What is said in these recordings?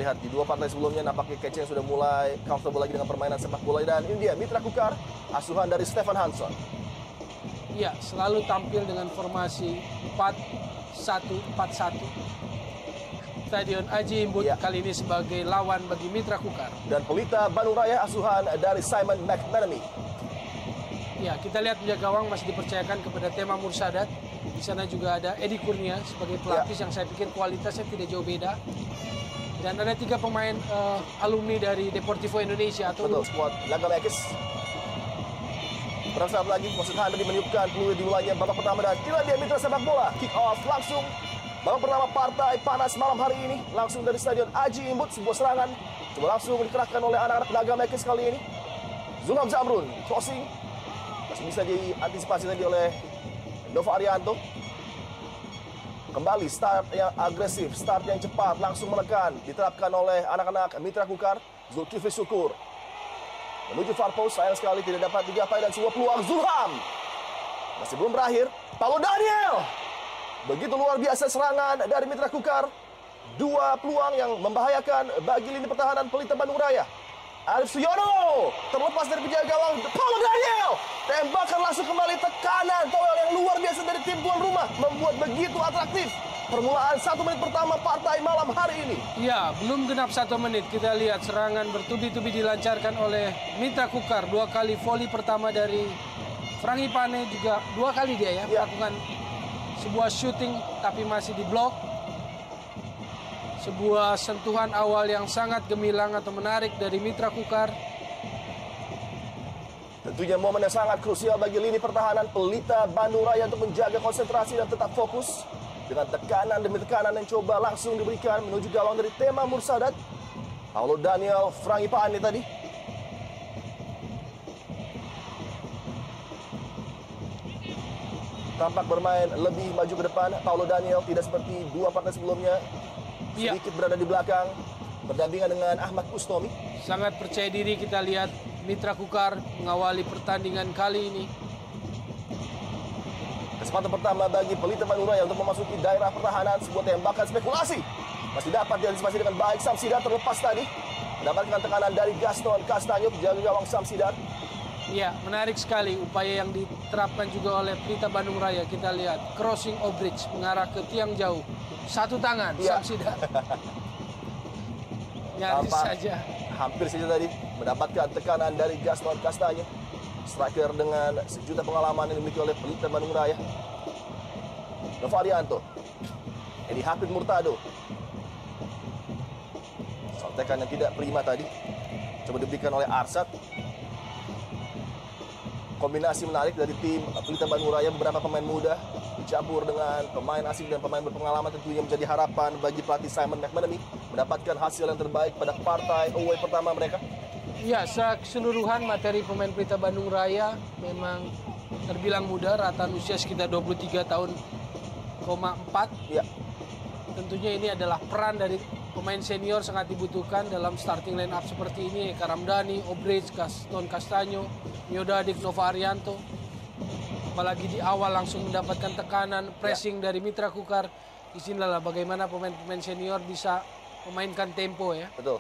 lihat di dua partai sebelumnya nampaknya Keceng sudah mulai comfortable lagi dengan permainan sepak bola. Dan ini dia Mitra Kukar, asuhan dari Stefan Hansson. Iya, selalu tampil dengan formasi 4-1-4-1. Stadion Aji Imbut kali ini sebagai lawan bagi Mitra Kukar. Dan Pelita Bandung Raya asuhan dari Simon McManamy. Ya, kita lihat penjaga gawang masih dipercayakan kepada Tema Mursadat. Di sana juga ada Edi Kurnia sebagai pelapis yang saya pikir kualitasnya tidak jauh beda. Dan ada 3 pemain alumni dari Deportivo Indonesia atau skuad Nagamekis. Berapa saat lagi maksud Henry meniupkan peluit dimulainya babak pertama dan inilah dia Mitra sepak bola kick off langsung babak pertama partai panas malam hari ini langsung dari Stadion Aji Imbut. Sebuah serangan coba langsung dikerahkan oleh anak-anak Nagamekis kali ini. Zulham Zamrun crossing masih bisa diantisipasi tadi oleh Nova Arianto. Kembali start yang agresif, start yang cepat, langsung menekan. Diterapkan oleh anak-anak Mitra Kukar. Zulkifli Syukur menuju far post, sayang sekali tidak dapat digapai dan sebuah peluang Zulham. Masih belum berakhir. Paulo Daniel. Begitu luar biasa serangan dari Mitra Kukar. 2 peluang yang membahayakan bagi lini pertahanan Pelita Bandung Raya. Arif Suyono terlepas dari penjaga gawang. Paulo Daniel tembakan langsung kembali, tekanan Toel yang luar biasa dari tim tuan rumah membuat begitu atraktif permulaan 1 menit pertama partai malam hari ini. Ya, belum genap 1 menit kita lihat serangan bertubi-tubi dilancarkan oleh Mitra Kukar. 2 kali volley pertama dari Frangi Pane, juga 2 kali dia melakukan sebuah shooting tapi masih diblok. Sebuah sentuhan awal yang sangat gemilang atau menarik dari Mitra Kukar. Tentunya momen yang sangat krusial bagi lini pertahanan Pelita Bandung Raya untuk menjaga konsentrasi dan tetap fokus. Dengan tekanan demi tekanan yang coba langsung diberikan menuju gawang dari Tema Mursadat. Paulo Daniel, Frangi Pane tadi. Tampak bermain lebih maju ke depan. Paulo Daniel tidak seperti 2 partai sebelumnya. Sedikit berada di belakang, berdampingan dengan Ahmad Kustomi. Sangat percaya diri kita lihat Mitra Kukar mengawali pertandingan kali ini. Kesempatan pertama bagi Pelita Bandung Raya untuk memasuki daerah pertahanan. Sebuah tembakan spekulasi masih dapat diantisipasi dengan baik. Samsidar terlepas tadi, mendapatkan tekanan dari Gaston Castanyo, penjaga gawang Samsidar. Ya, menarik sekali upaya yang diterapkan juga oleh Pelita Bandung Raya. Kita lihat crossing of bridge mengarah ke tiang jauh. 1 tangan, Samsidar. Nyaris saja. Hampir saja tadi mendapatkan tekanan dari Gaston Castanyo. Striker dengan sejuta pengalaman yang dimiliki oleh Pelita Bandung Raya. Nova Arianto. Edi Hafid Murtado. Sontekan yang tidak prima tadi. Coba diberikan oleh Arsat. Kombinasi menarik dari tim Pelita Bandung Raya, beberapa pemain muda dicampur dengan pemain asing dan pemain berpengalaman, tentunya menjadi harapan bagi pelatih Simon McManamy mendapatkan hasil yang terbaik pada partai away pertama mereka. Ya, secara keseluruhan materi pemain Pelita Bandung Raya memang terbilang muda, rata usia sekitar 23 tahun, 4. Ya. Tentunya ini adalah peran dari pemain senior sangat dibutuhkan dalam starting line up seperti ini. Eka Ramdhani, Obrecht, Gaston Castanyo, Miodadik, Nova Arianto. Apalagi di awal langsung mendapatkan tekanan pressing dari Mitra Kukar. Disinilah bagaimana pemain-pemain senior bisa memainkan tempo ya. Betul.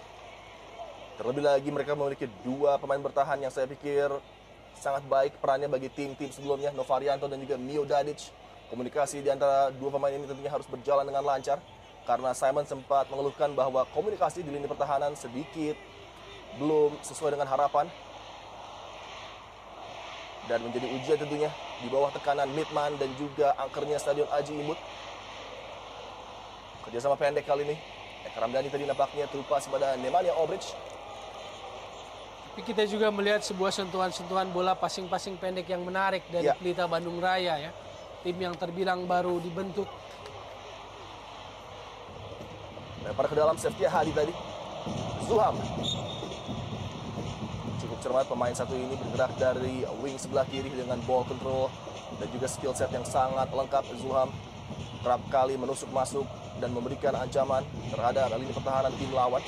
Terlebih lagi mereka memiliki 2 pemain bertahan yang saya pikir sangat baik perannya bagi tim-tim sebelumnya, Nova Arianto dan juga Miodadik. Komunikasi di antara 2 pemain ini tentunya harus berjalan dengan lancar karena Simon sempat mengeluhkan bahwa komunikasi di lini pertahanan sedikit belum sesuai dengan harapan. Dan menjadi ujian tentunya di bawah tekanan Midman dan juga angkernya Stadion Aji Imbut. Kerjasama pendek kali ini. Eka Ramdhani tadi nampaknya terlepas pada Nemanja Obrecht. Tapi kita juga melihat sebuah sentuhan-sentuhan bola passing-passing pendek yang menarik dari Pelita Bandung Raya ya. Tim yang terbilang baru dibentuk. Lempar ke dalam Septia Hadi tadi. Zulham. Cukup cermat pemain satu ini bergerak dari wing sebelah kiri dengan ball control dan juga skill set yang sangat lengkap. Zulham kerap kali menusuk masuk dan memberikan ancaman terhadap lini pertahanan tim lawan.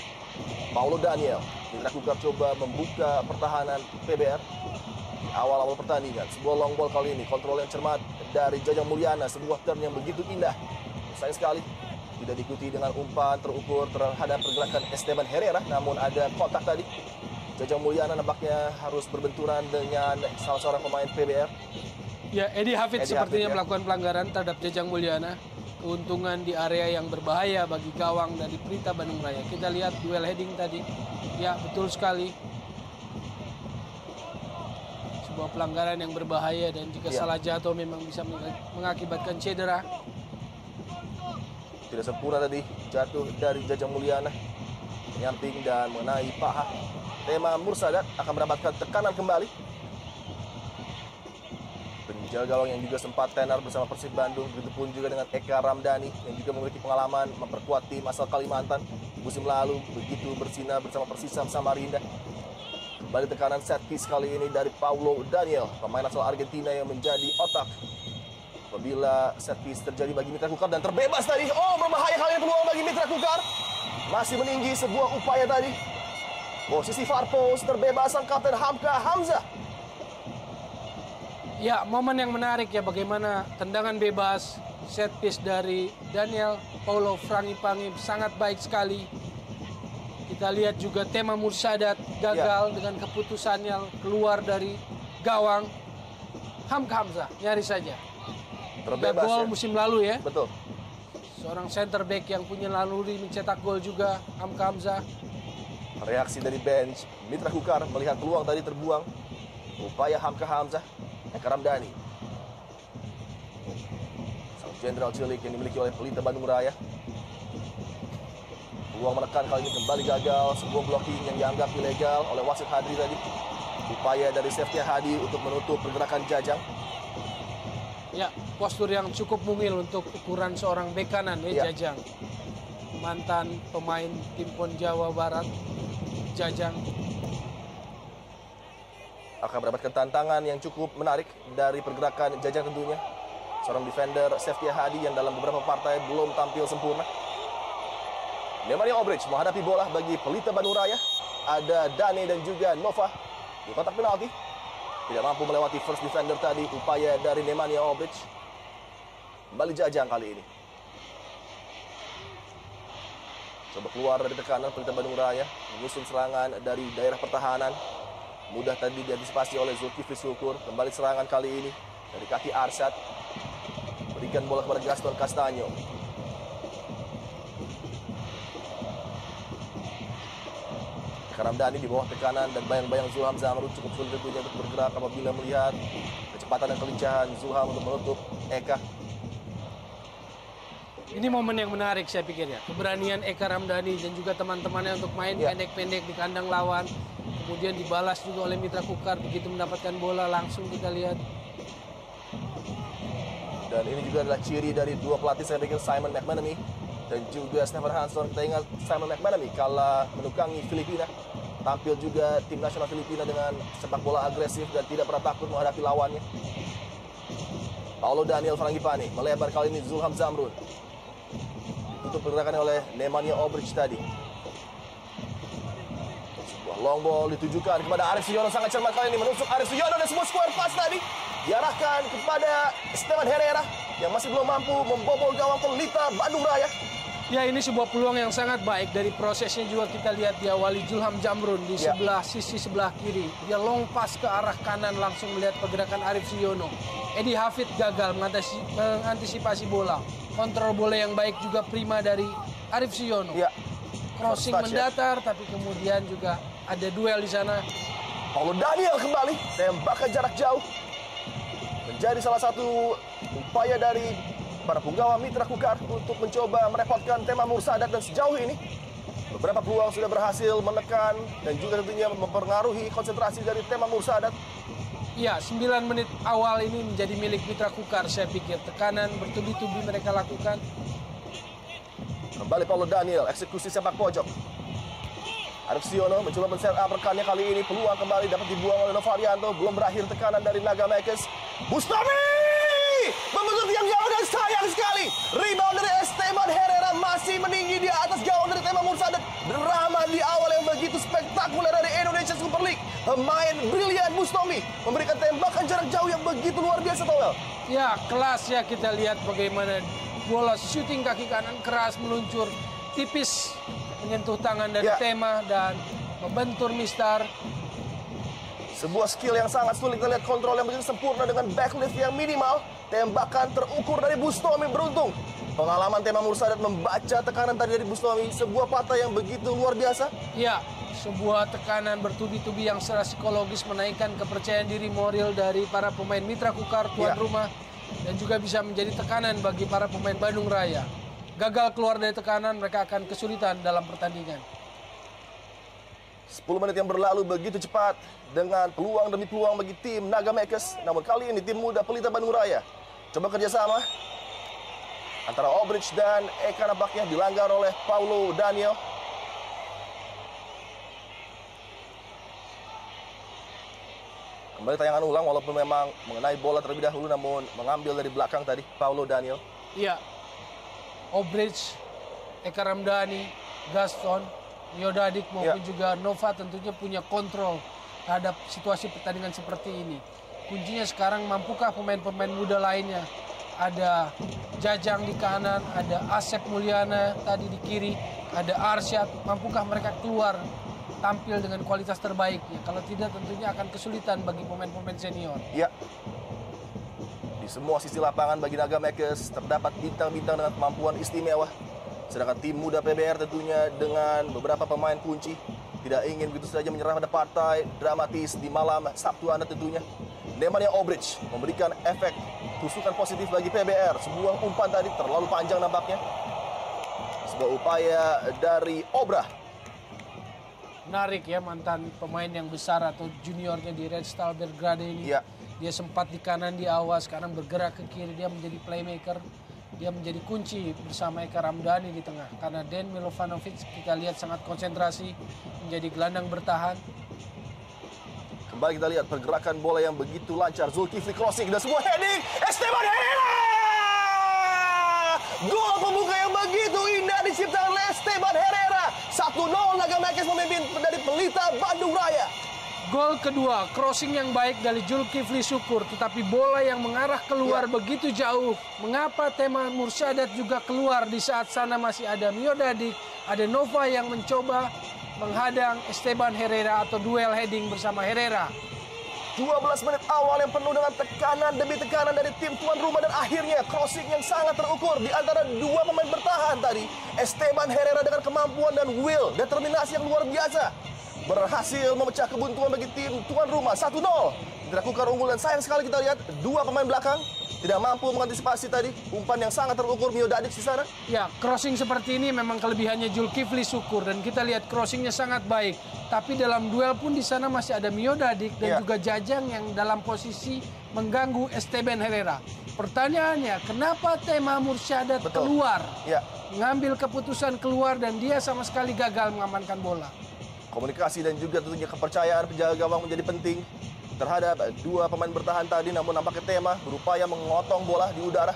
Paulo Daniel, Mitra Kukar coba membuka pertahanan PBR di awal-awal pertandingan. Sebuah long ball kali ini, kontrol yang cermat dari Jajang Mulyana, sebuah turn yang begitu indah. Sayang sekali Tidak diikuti dengan umpan terukur terhadap pergerakan Esteban Herrera, namun ada kontak tadi. Jajang Mulyana nampaknya harus berbenturan dengan salah seorang pemain PBR. Ya, Eddie Hafid sepertinya ya, melakukan pelanggaran terhadap Jajang Mulyana. Keuntungan di area yang berbahaya bagi gawang dari Pelita Bandung Raya. Kita lihat duel heading tadi. Ya, betul sekali. Sebuah pelanggaran yang berbahaya dan jika salah jatuh memang bisa mengakibatkan cedera. Tidak sempurna tadi jatuh dari Jajang Mulyana, menyamping dan mengenai paha. Tema Mursadat akan mendapatkan tekanan kembali. Penjaga gawang yang juga sempat tenar bersama Persib Bandung, begitu pun juga dengan Eka Ramdhani yang juga memiliki pengalaman memperkuat tim asal Kalimantan musim lalu, begitu bersinar bersama Persisam Samarinda. Kembali tekanan set piece kali ini dari Paulo Daniel, pemain asal Argentina yang menjadi otak apabila set piece terjadi bagi Mitra Kukar dan terbebas tadi. Oh, berbahaya kali ini peluang bagi Mitra Kukar. Masih meninggi sebuah upaya tadi. Posisi far post terbebas sang kapten Hamka Hamzah. Ya, momen yang menarik ya bagaimana tendangan bebas set piece dari Daniel Paulo Frangipangi sangat baik sekali. Kita lihat juga Tema Mursadat gagal dengan keputusannya keluar dari gawang. Hamka Hamzah nyaris saja. Terbebas gol ya. Musim lalu ya. Betul. Seorang center back yang punya naluri mencetak gol juga, Hamka Hamzah. Reaksi dari bench Mitra Kukar melihat peluang tadi terbuang. Upaya Hamka Hamzah, Eka Ramdhani. Sang jenderal cilik yang dimiliki oleh Pelita Bandung Raya. Peluang menekan kali ini kembali gagal. Sebuah blocking yang dianggap ilegal oleh wasit Hadri tadi. Upaya dari Seftia Hadi untuk menutup pergerakan Jajang. Ya, postur yang cukup mungil untuk ukuran seorang bek kanan ya, Jajang. Mantan pemain tim PON Jawa Barat, Jajang. Akan mendapatkan tantangan yang cukup menarik dari pergerakan Jajang tentunya. Seorang defender Seftia Hadi yang dalam beberapa partai belum tampil sempurna. Nemanja Obrich menghadapi bola bagi Pelita Bandung Raya. Ada Dane dan juga Nova di kotak penalti. Tidak mampu melewati first defender tadi. Upaya dari Nemanja Obrich. Kembali Jajang kali ini. Coba keluar dari tekanan Pelita Bandung Raya. Menyusun serangan dari daerah pertahanan. Mudah tadi diantisipasi oleh Zulkifli Syukur. Kembali serangan kali ini dari kaki Arsyad. Berikan bola kepada Gaston Castanyo. Ramdhani di bawah tekanan dan bayang-bayang Zulham Zamrud cukup sulit tentunya untuk bergerak apabila melihat kecepatan dan kelincahan Zulham untuk menutup Eka. Ini momen yang menarik saya pikir ya. Keberanian Eka Ramdhani dan juga teman-temannya untuk main pendek-pendek di kandang lawan. Kemudian dibalas juga oleh Mitra Kukar begitu mendapatkan bola langsung kita lihat. Dan ini juga adalah ciri dari dua pelatih saya pikir, Simon McManamy dan juga Stefan Hansson. Kita ingat Simon McManamy kala menukangi Filipina. Tampil juga tim nasional Filipina dengan sepak bola agresif dan tidak pernah takut menghadapi lawannya. Paulo Daniel Frangipangi melebar kali ini Zulham Zamrud. Tutup pergerakan oleh Nemanja Obrich tadi. Sebuah long ball ditujukan kepada Arif Suyono, sangat cermat kali ini menusuk Arif Suyono dan sebuah square pass tadi diarahkan kepada Esteban Herrera yang masih belum mampu membobol gawang Pelita Bandung Raya. Ya, ini sebuah peluang yang sangat baik. Dari prosesnya juga kita lihat diawali Zulham Zamrun di sebelah sisi sebelah kiri. Dia long pass ke arah kanan langsung melihat pergerakan Arif Suyono. Eddie Hafid gagal mengantisipasi bola. Kontrol bola yang baik juga prima dari Arif Suyono. Crossing mendatar tapi kemudian juga ada duel di sana. Paulo Daniel kembali tembakan jarak jauh. Menjadi salah satu upaya dari para punggawa Mitra Kukar untuk mencoba merepotkan Tema Mursadat, dan sejauh ini beberapa peluang sudah berhasil menekan dan juga tentunya mempengaruhi konsentrasi dari Tema Mursadat. Ya, 9 menit awal ini menjadi milik Mitra Kukar saya pikir. Tekanan bertubi-tubi mereka lakukan. Kembali Paulo Daniel, eksekusi sepak pojok. Arif Suyono mencoba men-set up rekannya kali ini. Peluang kembali dapat dibuang oleh Novarianto. Belum berakhir tekanan dari Naga Makers. Bustami membentuk yang jauh dan sayang sekali. Rebound dari Esteban Herrera masih meninggi di atas gawang dari Tema Mursadat. Drama di awal yang begitu spektakuler dari Indonesia Super League. Pemain brilian Bustami memberikan tembakan jarak jauh yang begitu luar biasa, Towel. Ya, kelas ya, kita lihat bagaimana bola shooting kaki kanan keras meluncur tipis menyentuh tangan dari Tema dan membentur Mistar. Sebuah skill yang sangat sulit. Kita lihat kontrol yang begitu sempurna dengan backlift yang minimal. Tembakan terukur dari Bustami beruntung. Pengalaman Tema Mursadat membaca tekanan tadi dari Bustami. Sebuah patah yang begitu luar biasa. Ya, sebuah tekanan bertubi-tubi yang secara psikologis menaikkan kepercayaan diri moral dari para pemain Mitra Kukar tuan rumah. Dan juga bisa menjadi tekanan bagi para pemain Bandung Raya. Gagal keluar dari tekanan, mereka akan kesulitan dalam pertandingan. 10 menit yang berlalu begitu cepat dengan peluang demi peluang bagi tim Naga Makers. Namun kali ini tim muda Pelita Bandung Raya coba kerjasama antara Obridge dan Eka, nampaknya dilanggar oleh Paulo Daniel. Kembali tayangan ulang walaupun memang mengenai bola terlebih dahulu, namun mengambil dari belakang tadi Paulo Daniel. Iya, Obridge, Eka Ramdhani, Gaston, Miodadik maupun juga Nova tentunya punya kontrol terhadap situasi pertandingan seperti ini. Kuncinya sekarang mampukah pemain-pemain muda lainnya? Ada Jajang di kanan, ada Asep Mulyana tadi di kiri, ada Arsyad. Mampukah mereka keluar tampil dengan kualitas terbaiknya? Kalau tidak tentunya akan kesulitan bagi pemain-pemain senior. Ya. Di semua sisi lapangan bagi Naga Makers terdapat bintang-bintang dengan kemampuan istimewa. Sedangkan tim muda PBR tentunya dengan beberapa pemain kunci tidak ingin begitu saja menyerah pada partai dramatis di malam Sabtu Anda tentunya. Nemanja Obridge memberikan efek tusukan positif bagi PBR. Sebuah umpan tadi terlalu panjang nampaknya. Sebuah upaya dari Obra. Menarik ya, mantan pemain yang besar atau juniornya di Red Star Belgrade ini. Ya. Dia sempat di kanan di awal, sekarang bergerak ke kiri, dia menjadi playmaker. Dia menjadi kunci bersama Eka Ramdhani di tengah. Karena Den Milovanovic kita lihat sangat konsentrasi, menjadi gelandang bertahan. Kembali kita lihat pergerakan bola yang begitu lancar. Zulkifli crossing dan sebuah heading. Esteban Herrera! Gol pembuka yang begitu indah diciptakan oleh Esteban Herrera. 1-0 Naga Makers memimpin dari Pelita Bandung Raya. Gol kedua, crossing yang baik dari Zulkifli Syukur, tetapi bola yang mengarah keluar begitu jauh. Mengapa Tema Mursadat juga keluar di saat sana masih ada Miodadik, ada Nova yang mencoba menghadang Esteban Herrera atau duel heading bersama Herrera. 12 menit awal yang penuh dengan tekanan demi tekanan dari tim tuan rumah dan akhirnya crossing yang sangat terukur di antara dua pemain bertahan tadi. Esteban Herrera dengan kemampuan dan will, determinasi yang luar biasa berhasil memecah kebuntuan bagi tim tuan rumah. 1-0 Mitra Kukar unggul dan sayang sekali kita lihat dua pemain belakang tidak mampu mengantisipasi tadi umpan yang sangat terukur Miodadik di sana. Ya, crossing seperti ini memang kelebihannya Zulkifli Syukur dan kita lihat crossingnya sangat baik. Tapi dalam duel pun di sana masih ada Miodadik dan juga Jajang yang dalam posisi mengganggu Esteban Herrera. Pertanyaannya, kenapa Tema Mursadat keluar? Mengambil keputusan keluar dan dia sama sekali gagal mengamankan bola. Komunikasi dan juga tentunya kepercayaan penjaga gawang menjadi penting terhadap dua pemain bertahan tadi, namun nampaknya Tema berupaya mengotong bola di udara.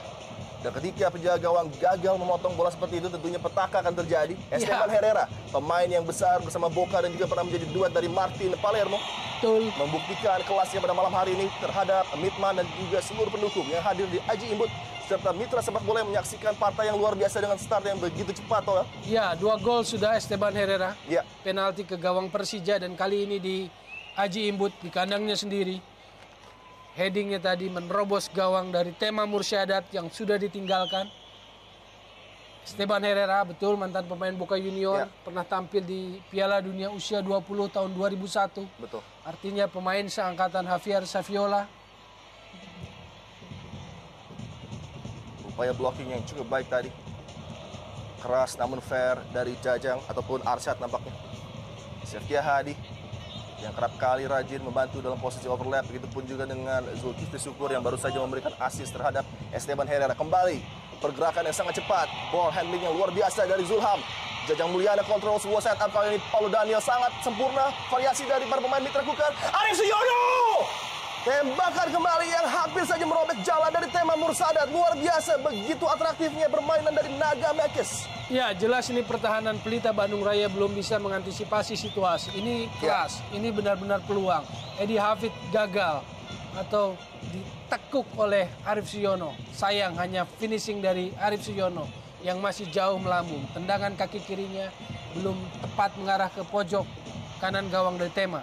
Dan ketika penjaga gawang gagal memotong bola seperti itu, tentunya petaka akan terjadi. Esteban Herrera, pemain yang besar bersama Boca dan juga pernah menjadi duet dari Martin Palermo, membuktikan kelasnya pada malam hari ini terhadap Mitman dan juga seluruh pendukung yang hadir di Aji Imbut serta mitra sepak bola yang menyaksikan partai yang luar biasa dengan start yang begitu cepat. Ya, 2 gol sudah Esteban Herrera. Ya. Penalti ke gawang Persija dan kali ini di Aji Imbut di kandangnya sendiri. Headingnya tadi menerobos gawang dari Tema Mursadat yang sudah ditinggalkan. Esteban Herrera betul mantan pemain Boca Junior, pernah tampil di Piala Dunia usia 20 tahun 2001. Betul. Artinya pemain seangkatan Javier Saviola. Upaya blocking yang cukup baik tadi. Keras namun fair dari Jajang ataupun Arsyad nampaknya. Sefkia Hadi yang kerap kali rajin membantu dalam posisi overlap, begitupun juga dengan Zulkifli Syukur yang baru saja memberikan assist terhadap Esteban Herrera. Kembali pergerakan yang sangat cepat, ball handling yang luar biasa dari Zulham. Jajang Mulyana kontrol sebuah setup, kali ini Paulo Daniel sangat sempurna, variasi dari para pemain Mitra Kukar. Arif Suyono! Tembakan kembali yang hampir saja merobek jalan dari Tema Mursadat. Luar biasa, begitu atraktifnya permainan dari Naga Makers. Ya, jelas ini pertahanan Pelita Bandung Raya belum bisa mengantisipasi situasi. Ini kelas, ini benar-benar peluang. Edi Hafid gagal. atau ditekuk oleh Arif Suyono. Sayang hanya finishing dari Arif Suyono yang masih jauh melambung. Tendangan kaki kirinya belum tepat mengarah ke pojok kanan gawang dari Tema.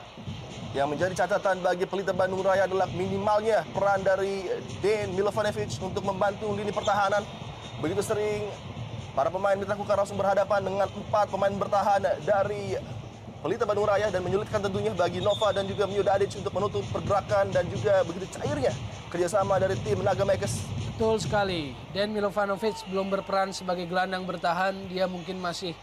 Yang menjadi catatan bagi Pelita Bandung Raya adalah minimalnya peran dari Dejan Milovanovic untuk membantu lini pertahanan. Begitu sering para pemain Mitra Kukar langsung berhadapan dengan 4 pemain bertahan dari Pelita Bandung Raya dan menyulitkan tentunya bagi Nova dan juga Mio Dadic untuk menutup pergerakan dan juga begitu cairnya kerjasama dari tim Naga Makers. Betul sekali. Dan Milovanovic belum berperan sebagai gelandang bertahan. Dia mungkin masih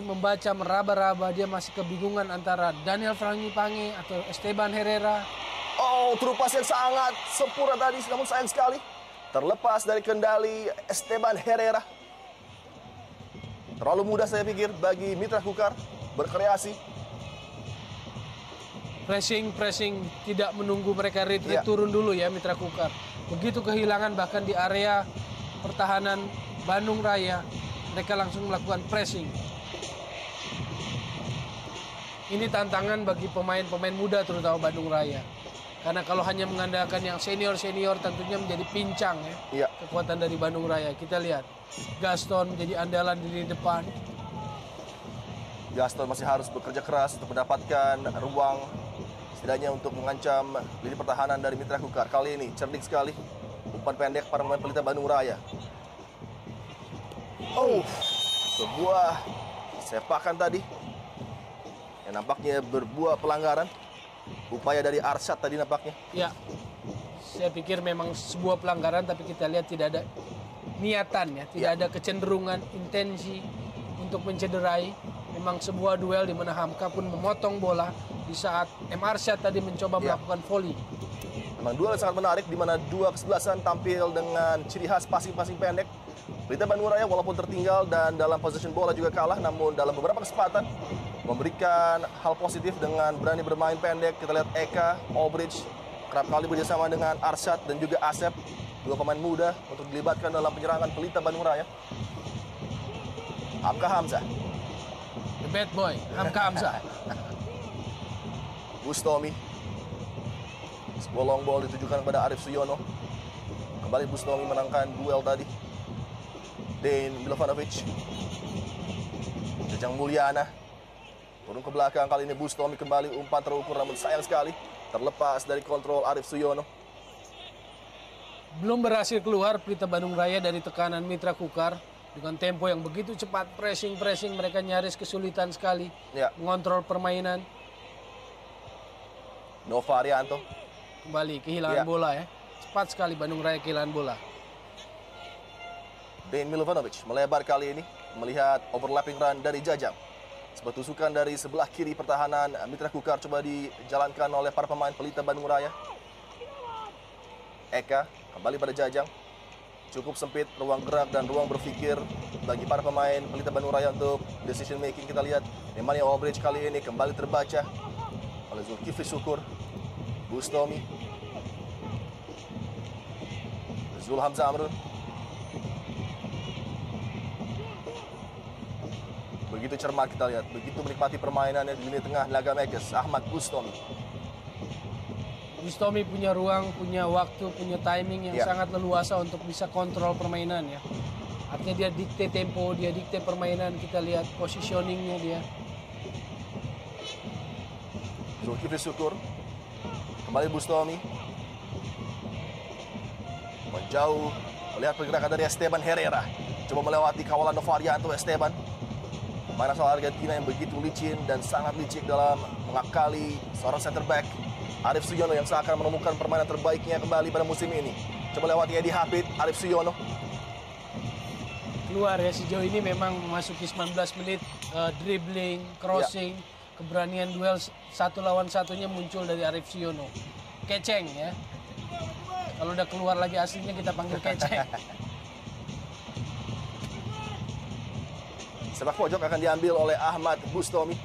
membaca, meraba-raba. Dia masih kebingungan antara Daniel Frangipange atau Esteban Herrera. Oh, terupas yang sangat sempurna tadi, namun sayang sekali terlepas dari kendali Esteban Herrera. Terlalu mudah saya pikir bagi Mitra Kukar berkreasi. Pressing tidak menunggu mereka retreat turun dulu ya Mitra Kukar. Begitu kehilangan bahkan di area pertahanan Bandung Raya, mereka langsung melakukan pressing. Ini tantangan bagi pemain-pemain muda terutama Bandung Raya. Karena kalau hanya mengandalkan yang senior-senior tentunya menjadi pincang ya. Kekuatan dari Bandung Raya. Kita lihat Gaston menjadi andalan di lini depan. Gaston masih harus bekerja keras untuk mendapatkan ruang setidaknya untuk mengancam lini pertahanan dari Mitra Kukar. Kali ini cerdik sekali umpan pendek para pemain Pelita Bandung Raya. Oh, sebuah sepakan tadi yang nampaknya berbuah pelanggaran. Upaya dari Arsyad tadi nampaknya. Ya, saya pikir memang sebuah pelanggaran, tapi kita lihat tidak ada niatan ya, tidak ada kecenderungan, intensi untuk mencederai. Memang sebuah duel di mana Hamka pun memotong bola di saat M. Arsyad tadi mencoba melakukan volley. Memang duel sangat menarik di mana dua kesebelasan tampil dengan ciri khas passing-passing pendek. Pelita Bandung Raya walaupun tertinggal dan dalam possession bola juga kalah, namun dalam beberapa kesempatan memberikan hal positif dengan berani bermain pendek. Kita lihat Eka, Obridge kerap kali bekerjasama dengan Arsyad dan juga Asep, dua pemain muda untuk dilibatkan dalam penyerangan Pelita Bandung Raya. Hamka Hamzah, the bad boy, Hamka Hamzah. Bustomi, sebuah long ball ditujukan kepada Arif Suyono. Kembali Bustomi menangkan duel tadi. Dejan Milovanovic, Jajang Mulyana turun ke belakang. Kali ini Bustomi kembali umpan terukur, namun sayang sekali terlepas dari kontrol Arif Suyono. Belum berhasil keluar Pelita Bandung Raya dari tekanan Mitra Kukar. Dengan tempo yang begitu cepat, pressing mereka nyaris kesulitan sekali mengontrol permainan. Nova Arianto kembali kehilangan bola ya. Cepat sekali Bandung Raya kehilangan bola. Dejan Milovanovic melebar kali ini, melihat overlapping run dari Jajang. Sebuah tusukan dari sebelah kiri pertahanan Mitra Kukar coba dijalankan oleh para pemain Pelita Bandung Raya. Eka kembali pada Jajang. Cukup sempit ruang gerak dan ruang berpikir bagi para pemain Pelita Bandung Raya untuk decision making. Kita lihat Nemanja Obridge kali ini kembali terbaca oleh Zulkifli Syukur. Bustomi, Zulham Zamrun. Begitu cermat kita lihat, begitu menikmati permainannya di lini tengah Naga Makers, Ahmad Bustomi. Bustomi punya ruang, punya waktu, punya timing yang sangat leluasa untuk bisa kontrol permainan ya. Artinya dia dikte tempo, dia dikte permainan. Kita lihat positioningnya dia. Zulkifli Syukur, kembali Bustomi. Menjauh, melihat pergerakan dari Esteban Herrera. Coba melewati kawalan Nova Arianto. Esteban, pemain asal Argentina yang begitu licin dan sangat licik dalam mengakali seorang center back Arif Suyono yang seakan menemukan permainan terbaiknya kembali pada musim ini. Coba lewati Edi Hafid, Arif Suyono. Keluar ya, sejauh ini memang memasuki 19 menit dribbling, crossing, keberanian duel satu lawan satunya muncul dari Arif Suyono. Keceng ya. Kalau udah keluar lagi aslinya kita panggil keceng. Sepak pojok akan diambil oleh Ahmad Bustomi.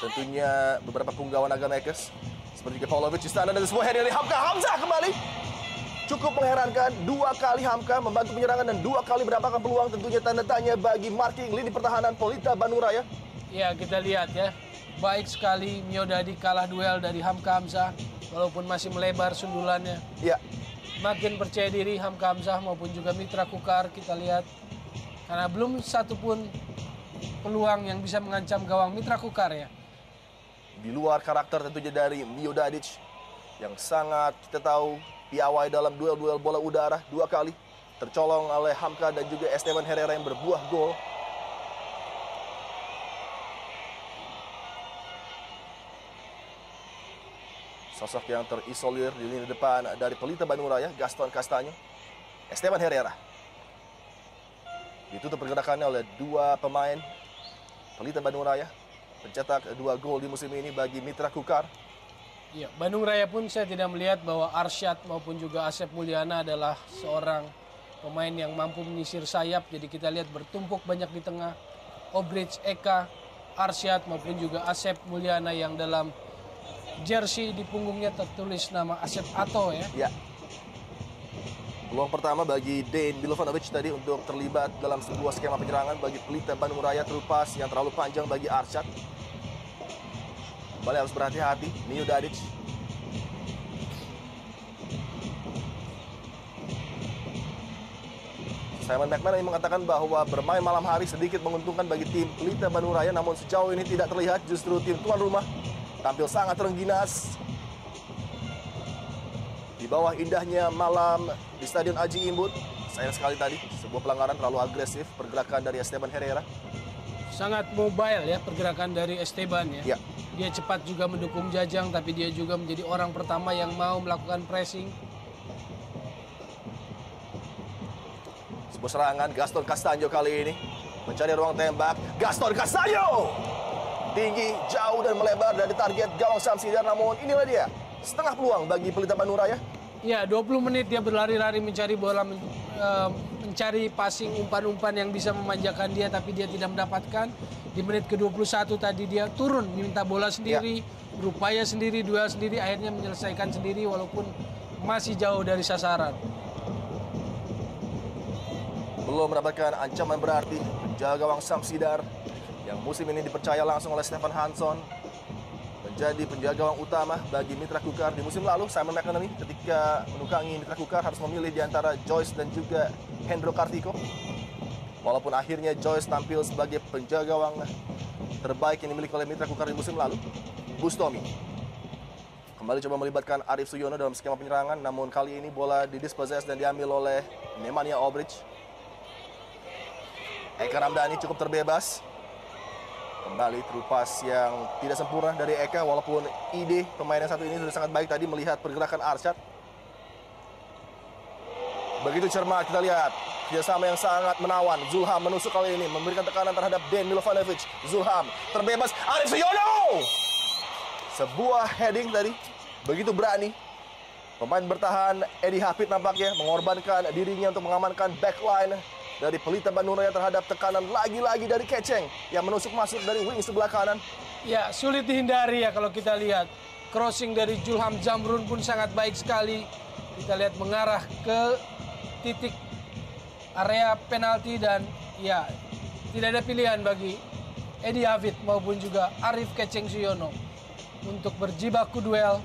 Tentunya beberapa punggawa Naga Makers seperti Paulovic Istana dan sebuah header dari Hamka Hamzah kembali. Cukup mengherankan, dua kali Hamka membantu penyerangan dan dua kali mendapatkan peluang. Tentunya tanda tanya bagi marking lini pertahanan Pelita Bandung Raya. Ya, kita lihat ya, baik sekali. Miodadi kalah duel dari Hamka Hamzah, walaupun masih melebar sundulannya. Ya. Makin percaya diri Hamka Hamzah maupun juga Mitra Kukar, kita lihat. Karena belum satupun peluang yang bisa mengancam gawang Mitra Kukar ya. Di luar karakter tentunya dari Miodadic yang sangat kita tahu piawai dalam duel-duel bola udara 2 kali. Tercolong oleh Hamka dan juga Esteban Herrera yang berbuah gol. Sosok yang terisolir di lini depan dari Pelita Bandung Raya, Gaston Castaño, Esteban Herrera. Ditutup pergerakannya oleh 2 pemain Pelita Bandung Raya. Pencetak 2 gol di musim ini bagi Mitra Kukar. Ya, Bandung Raya pun saya tidak melihat bahwa Arsyad maupun juga Asep Mulyana adalah seorang pemain yang mampu menyisir sayap. Jadi kita lihat bertumpuk banyak di tengah. Obridge, Eka, Arsyad maupun juga Asep Mulyana yang dalam jersey di punggungnya tertulis nama Asep Ato ya. Ya. Peluang pertama bagi Dejan Milovanovic tadi untuk terlibat dalam sebuah skema penyerangan bagi Pelita Bandung Raya, terupas yang terlalu panjang bagi Arsyad. Kembali harus berhati-hati, Miodadic. Simon McMahon yang mengatakan bahwa bermain malam hari sedikit menguntungkan bagi tim Pelita Bandung Raya, namun sejauh ini tidak terlihat. Justru tim tuan rumah tampil sangat terengginas. Di bawah indahnya malam di Stadion Aji Imbut. Sayang sekali tadi, sebuah pelanggaran terlalu agresif pergerakan dari Esteban Herrera. Sangat mobile ya pergerakan dari Esteban ya. Ya. Dia cepat juga mendukung Jajang, tapi dia juga menjadi orang pertama yang mau melakukan pressing. Sebuah serangan Gaston Castaño kali ini mencari ruang tembak. Gaston Castaño tinggi, jauh dan melebar dari target gawang Samsidar, namun inilah dia setengah peluang bagi Pelita Bandung Raya. Ya, 20 menit dia berlari-lari mencari bola, mencari passing umpan-umpan yang bisa memanjakan dia, tapi dia tidak mendapatkan. Di menit ke-21 tadi dia turun, minta bola sendiri, berupaya sendiri, duel sendiri, akhirnya menyelesaikan sendiri walaupun masih jauh dari sasaran. Belum mendapatkan ancaman berarti penjaga gawang Samsidar yang musim ini dipercaya langsung oleh Stefan Hansson menjadi penjaga gawang utama bagi Mitra Kukar. Di musim lalu Simon McMahon ketika menukangi Mitra Kukar harus memilih di antara Joyce dan juga Hendro Kartiko. Walaupun akhirnya Joyce tampil sebagai penjaga gawang terbaik yang dimiliki oleh Mitra Kukar di musim lalu. Bustomi kembali coba melibatkan Arif Suyono dalam skema penyerangan, namun kali ini bola didispossess dan diambil oleh Nemanja Obridge. Eka Ramdhani cukup terbebas. Kembali terupas yang tidak sempurna dari Eka, walaupun ide pemain yang satu ini sudah sangat baik tadi melihat pergerakan Arsyad. Begitu cermat kita lihat kerjasama yang sangat menawan. Zulham menusuk kali ini, memberikan tekanan terhadap Dejan Milovanovic. Zulham terbebas, Arif Suyono! Sebuah heading tadi, begitu berani. Pemain bertahan Edi Hafid nampaknya mengorbankan dirinya untuk mengamankan backline dari Pelita Bandung Raya terhadap tekanan lagi-lagi dari Keceng yang menusuk masuk dari wing sebelah kanan. Ya, sulit dihindari ya kalau kita lihat. Crossing dari Julham Zamrun pun sangat baik sekali. Kita lihat mengarah ke titik area penalti dan ya tidak ada pilihan bagi Edi Hafid maupun juga Arif Keceng Suyono untuk berjibaku duel.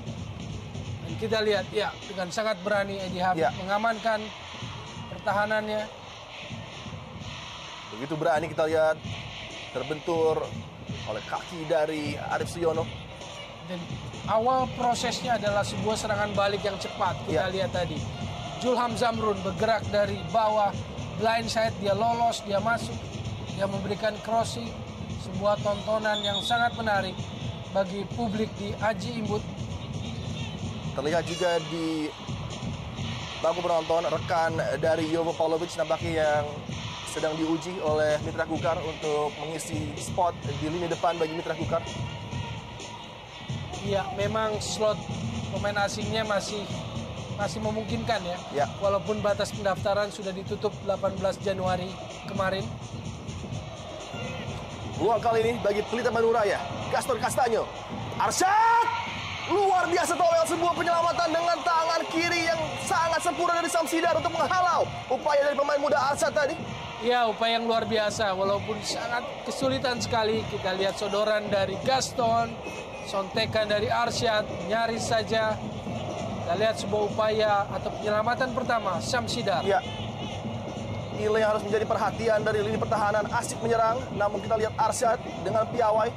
Dan kita lihat ya dengan sangat berani Edi Hafid mengamankan pertahanannya. Begitu berani kita lihat terbentur oleh kaki dari Arif Suyono. Dan awal prosesnya adalah sebuah serangan balik yang cepat. Kita lihat tadi. Julham Zamrun bergerak dari bawah, blind side, dia lolos, dia masuk, dia memberikan crossing. Sebuah tontonan yang sangat menarik bagi publik di Aji Imbut. Terlihat juga di bangku penonton rekan dari Jovo Paulovic nampaknya yang sedang diuji oleh Mitra Kukar untuk mengisi spot di lini depan bagi Mitra Kukar. Iya, memang slot pemain asingnya masih memungkinkan ya. Walaupun batas pendaftaran sudah ditutup 18 Januari kemarin. Peluang kali ini bagi Pelita Bandung Raya. Gaston Castaño. Arsyad! Luar biasa Towel, sebuah penyelamatan dengan tangan kiri yang sangat sempurna. sempurna dari Samsidar untuk menghalau upaya dari pemain muda Arsyad tadi. Ya, upaya yang luar biasa. Walaupun sangat kesulitan sekali. Kita lihat sodoran dari Gaston, sontekan dari Arsyad, nyaris saja. Kita lihat sebuah upaya atau penyelamatan pertama Samsidar. Ya, ini yang harus menjadi perhatian dari lini pertahanan. Asik menyerang, namun kita lihat Arsyad dengan piawai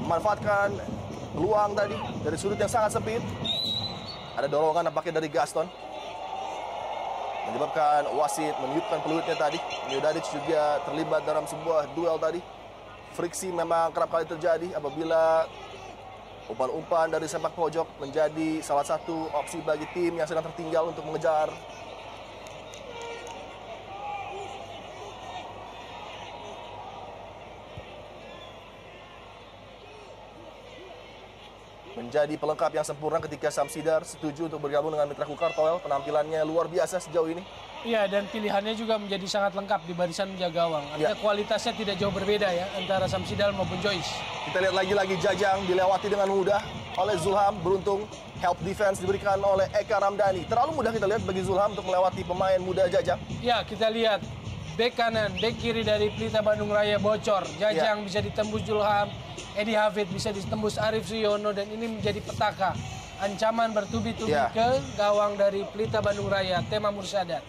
memanfaatkan peluang tadi dari sudut yang sangat sempit. Ada dorongan nampaknya dari Gaston, menyebabkan wasit meniupkan peluitnya tadi. Miodradic juga terlibat dalam sebuah duel tadi. Friksi memang kerap kali terjadi apabila umpan-umpan dari sepak pojok menjadi salah satu opsi bagi tim yang sedang tertinggal untuk mengejar. Menjadi pelengkap yang sempurna ketika Samsidar setuju untuk bergabung dengan Mitra Kukar. Toel, penampilannya luar biasa sejauh ini. Iya, dan pilihannya juga menjadi sangat lengkap di barisan menjaga gawang. Artinya kualitasnya tidak jauh berbeda ya antara Samsidar maupun Joyce. Kita lihat lagi-lagi Jajang dilewati dengan mudah oleh Zulham. Beruntung help defense diberikan oleh Eka Ramdhani. Terlalu mudah kita lihat bagi Zulham untuk melewati pemain muda Jajang. Ya, kita lihat bek kanan, bek kiri dari Pelita Bandung Raya bocor. Jajang bisa ditembus Zulham, Edi Hafid bisa ditembus Arif Suyono, dan ini menjadi petaka. Ancaman bertubi-tubi ke gawang dari Pelita Bandung Raya, Tema Mursadat.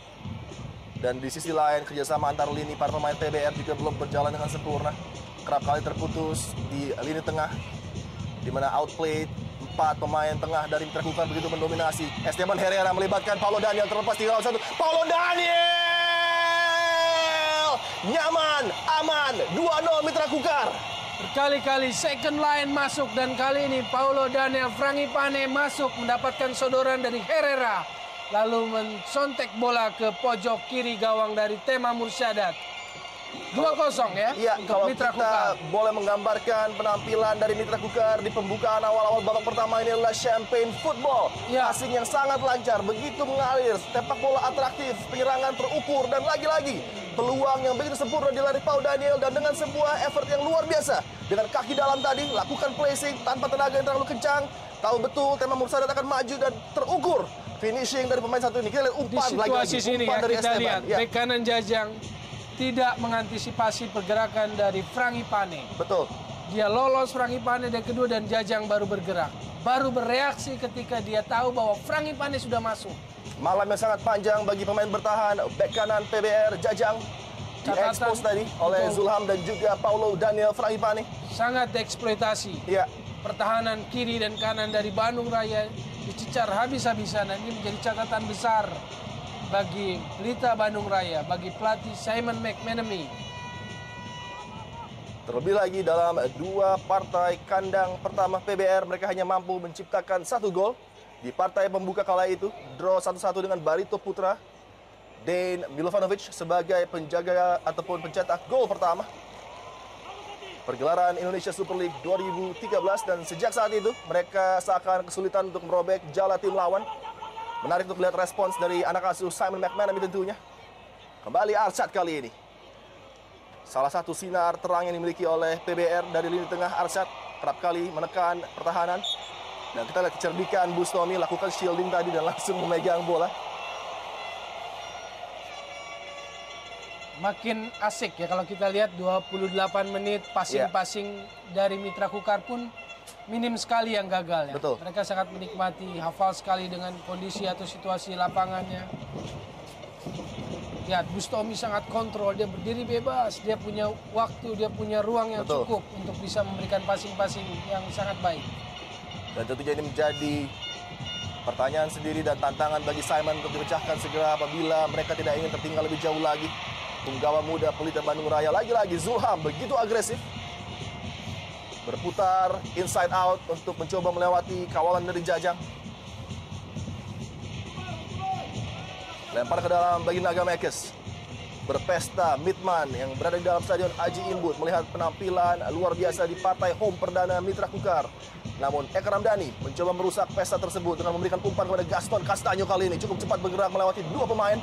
Dan di sisi lain, kerjasama antar lini para pemain PBR juga belum berjalan dengan sempurna. Kerap kali terputus di lini tengah, di mana outplayed 4 pemain tengah dari Mitra Kukar begitu mendominasi. Esteban Herrera melibatkan Paulo Daniel, terlepas 3-1. Paulo Daniel! Nyaman, aman, 2-0 Mitra Kukar. Berkali-kali second line masuk, dan kali ini Paulo Daniel Frangipane masuk mendapatkan sodoran dari Herrera. Lalu mensontek bola ke pojok kiri gawang dari Tema Mursadat. 2-0 ya. Iya, kalau Mitra kita Kukar boleh menggambarkan penampilan dari Mitra Kukar di pembukaan awal-awal babak pertama ini adalah champagne football. Passing yang sangat lancar, begitu mengalir, sepak bola atraktif, penyerangan terukur, dan lagi-lagi peluang yang begitu sempurna dilari Paulo Daniel, dan dengan sebuah effort yang luar biasa. Dengan kaki dalam tadi, lakukan placing tanpa tenaga yang terlalu kencang. Tahu betul Tema Mursadat akan maju dan terukur finishing dari pemain satu ini. Kita lihat umpan di lagi-lagi. situasi sini ya, dari kita Esteban. lihat bek kanan Jajang tidak mengantisipasi pergerakan dari Frangipane. Betul. Dia lolos Frangipane dan kedua, dan Jajang baru bergerak. Baru bereaksi ketika dia tahu bahwa Frangipane sudah masuk. Malam yang sangat panjang bagi pemain bertahan. Bek kanan PBR Jajang diekspos tadi oleh Zulham dan juga Paulo Daniel Frangipane. Sangat dieksploitasi. Iya. Pertahanan kiri dan kanan dari Bandung Raya dicecar habis-habisan, dan ini menjadi catatan besar bagi Pelita Bandung Raya, bagi pelatih Simon McManamy. Terlebih lagi dalam 2 partai kandang pertama PBR, mereka hanya mampu menciptakan 1 gol. Di partai pembuka kala itu, draw 1-1 dengan Barito Putra. Dane Milovanovic sebagai penjaga ataupun pencetak gol pertama pergelaran Indonesia Super League 2013, dan sejak saat itu mereka seakan kesulitan untuk merobek jala tim lawan. Menarik untuk lihat respons dari anak asuh Simon McManamy tentunya. Kembali Arsyad kali ini. Salah satu sinar terang yang dimiliki oleh PBR dari lini tengah, Arsyad kerap kali menekan pertahanan. Dan kita lihat kecerdikan Bustomi lakukan shielding tadi dan langsung memegang bola. Makin asik ya kalau kita lihat 28 menit passing-passing dari Mitra Kukar pun minim sekali yang gagal ya. Betul. Mereka sangat menikmati, hafal sekali dengan kondisi atau situasi lapangannya. Lihat, Bustomi sangat kontrol, dia berdiri bebas, dia punya waktu, dia punya ruang yang cukup untuk bisa memberikan passing-passing yang sangat baik. Dan tentunya ini menjadi pertanyaan sendiri dan tantangan bagi Simon untuk dipecahkan segera apabila mereka tidak ingin tertinggal lebih jauh lagi. Punggawa muda Pelita Bandung Raya lagi-lagi Zulham begitu agresif. Berputar inside out untuk mencoba melewati kawalan dari Jajang. Lempar ke dalam bagi Naga Mekes. Berpesta Midman yang berada di dalam stadion Aji Imbut melihat penampilan luar biasa di partai home perdana Mitra Kukar. Namun Eka Ramdhani mencoba merusak pesta tersebut dengan memberikan umpan kepada Gaston Castaño. Kali ini cukup cepat bergerak melewati 2 pemain.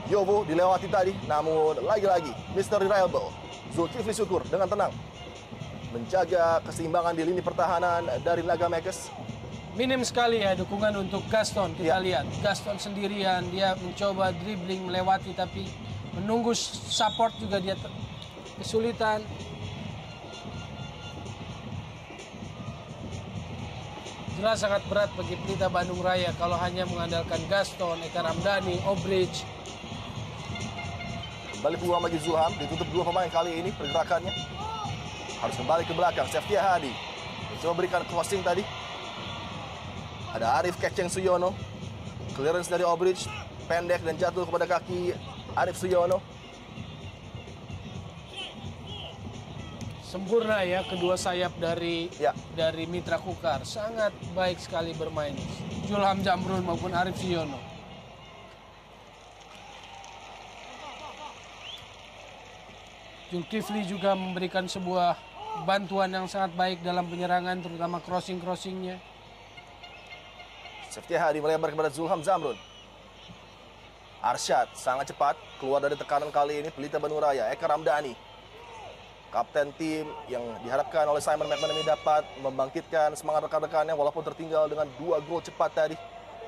Yobo dilewati tadi, namun lagi-lagi Mr. Reliable Zulkifli Syukur dengan tenang menjaga keseimbangan di lini pertahanan dari Naga Mekes. Minim sekali ya dukungan untuk Gaston. Kita lihat Gaston sendirian, dia mencoba dribbling melewati tapi menunggu support juga dia kesulitan. Jelas sangat berat bagi Pelita Bandung Raya kalau hanya mengandalkan Gaston, Eka Ramdhani, Obridge. Kembali peluang bagi Zulham, ditutup dua pemain kali ini pergerakannya. Harus kembali ke belakang, Seftia Hadi. Coba berikan crossing tadi. Ada Arif Keceng Suyono. Clearance dari Obridge, pendek dan jatuh kepada kaki Arif Suyono. Sempurna ya kedua sayap dari Mitra Kukar. Sangat baik sekali bermain. Zulham Zamrun maupun Arif Suyono. Zulkifli juga memberikan sebuah bantuan yang sangat baik dalam penyerangan, terutama crossing-crossingnya. Seftia Hadi melebar kepada Zulham Zamrun. Arsyad sangat cepat keluar dari tekanan kali ini Pelita Bandung Raya. Eka Ramdhani, kapten tim yang diharapkan oleh Simon McManamy dapat membangkitkan semangat rekan-rekannya walaupun tertinggal dengan 2 gol cepat tadi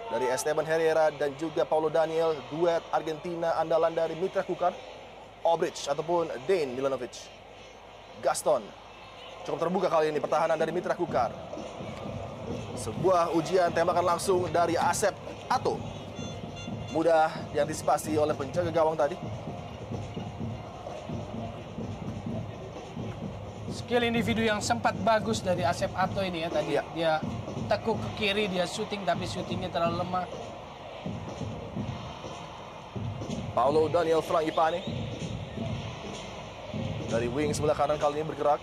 dari Esteban Herrera dan juga Paulo Daniel, duet Argentina andalan dari Mitra Kukar. Obridge ataupun Dane Milanovic. Gaston cukup terbuka kali ini pertahanan dari Mitra Kukar. Sebuah ujian tembakan langsung dari Asep Ato. Mudah diantisipasi oleh penjaga gawang tadi. Skill individu yang sempat bagus dari Asep Ato ini ya tadi. Dia tekuk ke kiri, dia syuting tapi syutingnya terlalu lemah. Paulo Daniel Frangipane dari wing sebelah kanan kali ini bergerak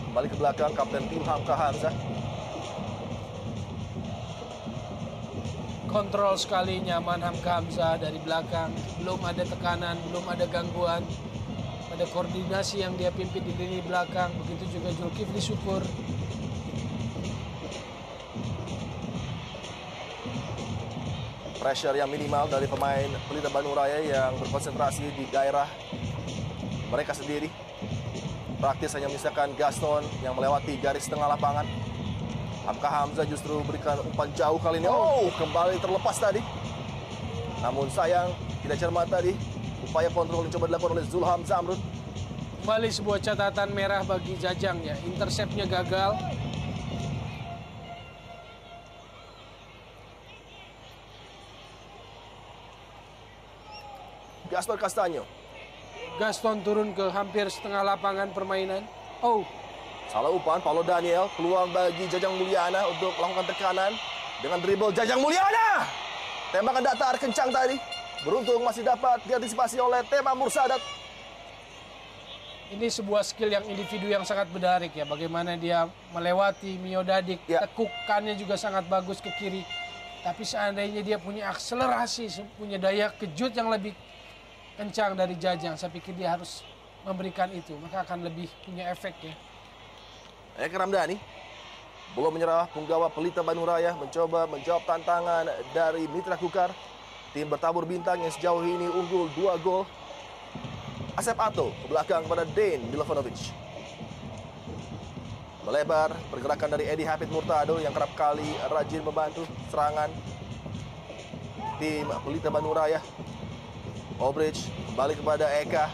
kembali ke belakang, kapten tim Hamka Hamzah. Kontrol sekali nyaman Hamka Hamzah dari belakang. Belum ada tekanan, belum ada gangguan. Ada koordinasi yang dia pimpin di lini belakang. Begitu juga Zulkifli Syukur. Pressure yang minimal dari pemain Pelita Bandung Raya yang berkonsentrasi di daerah mereka sendiri. Praktis hanya menyisakan Gaston yang melewati garis tengah lapangan. Hamka Hamzah justru berikan umpan jauh kali ini. Oh, kembali terlepas tadi. Namun sayang, tidak cermat tadi. Upaya kontrol yang coba dilakukan oleh Zulham Zamrun. Kembali sebuah catatan merah bagi Jajang ya. Interceptnya gagal. Gaspar Castaño. Gaston turun ke hampir setengah lapangan permainan. Oh, salah umpan, Paulo Daniel. Peluang bagi Jajang Mulyana untuk melakukan tekanan. Dengan dribble Jajang Mulyana. Tembakan datar kencang tadi. Beruntung masih dapat diantisipasi oleh Tema Mursadat. Ini sebuah skill yang individu yang sangat menarik ya. Bagaimana dia melewati Mio Dadik. Tekukannya juga sangat bagus ke kiri. Tapi seandainya dia punya akselerasi, punya daya kejut yang lebih kencang dari Jajang, saya pikir dia harus memberikan itu, maka akan lebih punya efek ya. Eka Ramdhani belum menyerah. Punggawa Pelita Bandung Raya mencoba menjawab tantangan dari Mitra Kukar. Tim bertabur bintang yang sejauh ini unggul 2 gol. Asep Ato ke belakang kepada Dane Milanovic. Melebar pergerakan dari Edi Hafid Murtado yang kerap kali rajin membantu serangan tim Pelita Bandung Raya. Obridge kembali kepada Eka.